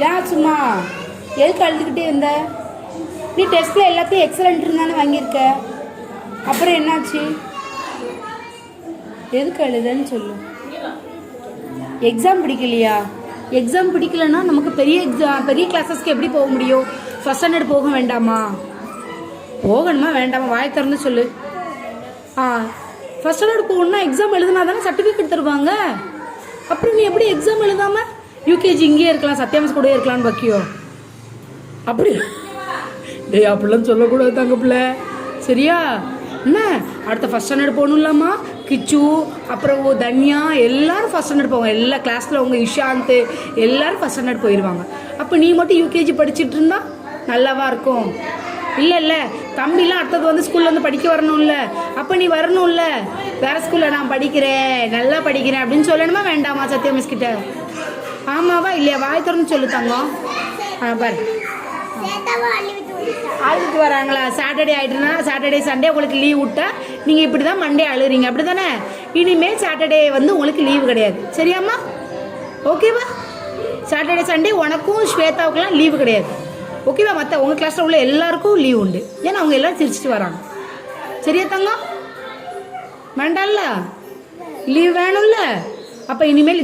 ஏன் சும்மா எதுக்கு அழுதுகிட்டே இருந்த? நீ டெஸ்ட்டில் எல்லாத்தையும் எக்ஸலண்ட் இருந்தானே வாங்கியிருக்க, அப்புறம் என்னாச்சு? எதுக்கு அழுதுன்னு சொல்லு. எக்ஸாம் பிடிக்கலையா? எக்ஸாம் பிடிக்கலன்னா நமக்கு பெரிய கிளாஸஸ்க்கு எப்படி போக முடியும்? ஃபஸ்ட் ஸ்டாண்டர்ட் போக வேண்டாமா? போகணுமா வேண்டாமா? வாய் திறந்து சொல்லு. ஃபஸ்ட் ஸ்டாண்டர்ட் போகணுன்னா எக்ஸாம் எழுதுனா தானே சர்டிஃபிகேட் தருவாங்க. அப்புறம் நீ எப்படி எக்ஸாம் எழுதாமல் யூகேஜி இங்கேயே இருக்கலாம், சத்யாமிஸ் கூட இருக்கலான்னு பாக்கியோ? அப்படி டேய், அப்படிலாம் சொல்லக்கூடாது தங்க பிள்ளை, சரியா? என்ன அடுத்த ஃபஸ்ட் ஸ்டாண்டர்ட் போகணும் இல்லாமா? கிச்சு, அப்புறம் தன்யா எல்லாரும் ஃபஸ்ட் ஸ்டாண்டர்ட் போவாங்க. எல்லா கிளாஸில் உங்கள் இஷாந்த் எல்லாரும் ஃபஸ்ட் ஸ்டாண்டர்ட் போயிடுவாங்க. அப்போ நீ மட்டும் யூகேஜி படிச்சுட்டு இருந்தா நல்லாவா இருக்கும்? இல்லை தம்பிலாம் அடுத்தது வந்து ஸ்கூலில் வந்து படிக்க வரணும்ல. அப்போ நீ வரணும்ல, வேறு ஸ்கூலில் நான் படிக்கிறேன், நல்லா படிக்கிறேன் அப்படின்னு சொல்லணுமா வேண்டாமா சத்யா மிஸ் கிட்ட? ஆமாவா இல்லையா? வாய் திறந்து சொல்லு தங்கம். பாரு, அழுதுட்டு வராங்களா? சாட்டர்டே ஆகிட்டுனா சாட்டர்டே சண்டே உங்களுக்கு லீவ் விட்டா நீங்கள் இப்படி தான் மண்டே அழுகிறீங்க, அப்படி தானே? இனிமேல் சாட்டர்டே வந்து உங்களுக்கு லீவு கிடையாது, சரியாம்மா? ஓகேவா? சாட்டர்டே சண்டே உனக்கும் ஸ்வேதாவுக்குலாம் லீவு கிடையாது, ஓகேவா? மற்ற உங்கள் கிளாஸில் உள்ள எல்லாருக்கும் லீவ் உண்டு, ஏன்னா அவங்க எல்லோரும் சிரிச்சிட்டு வராங்க, சரியா தங்கம்? வேண்டாம்ல, லீவ் வேணும்ல. அப்போ இனிமேல்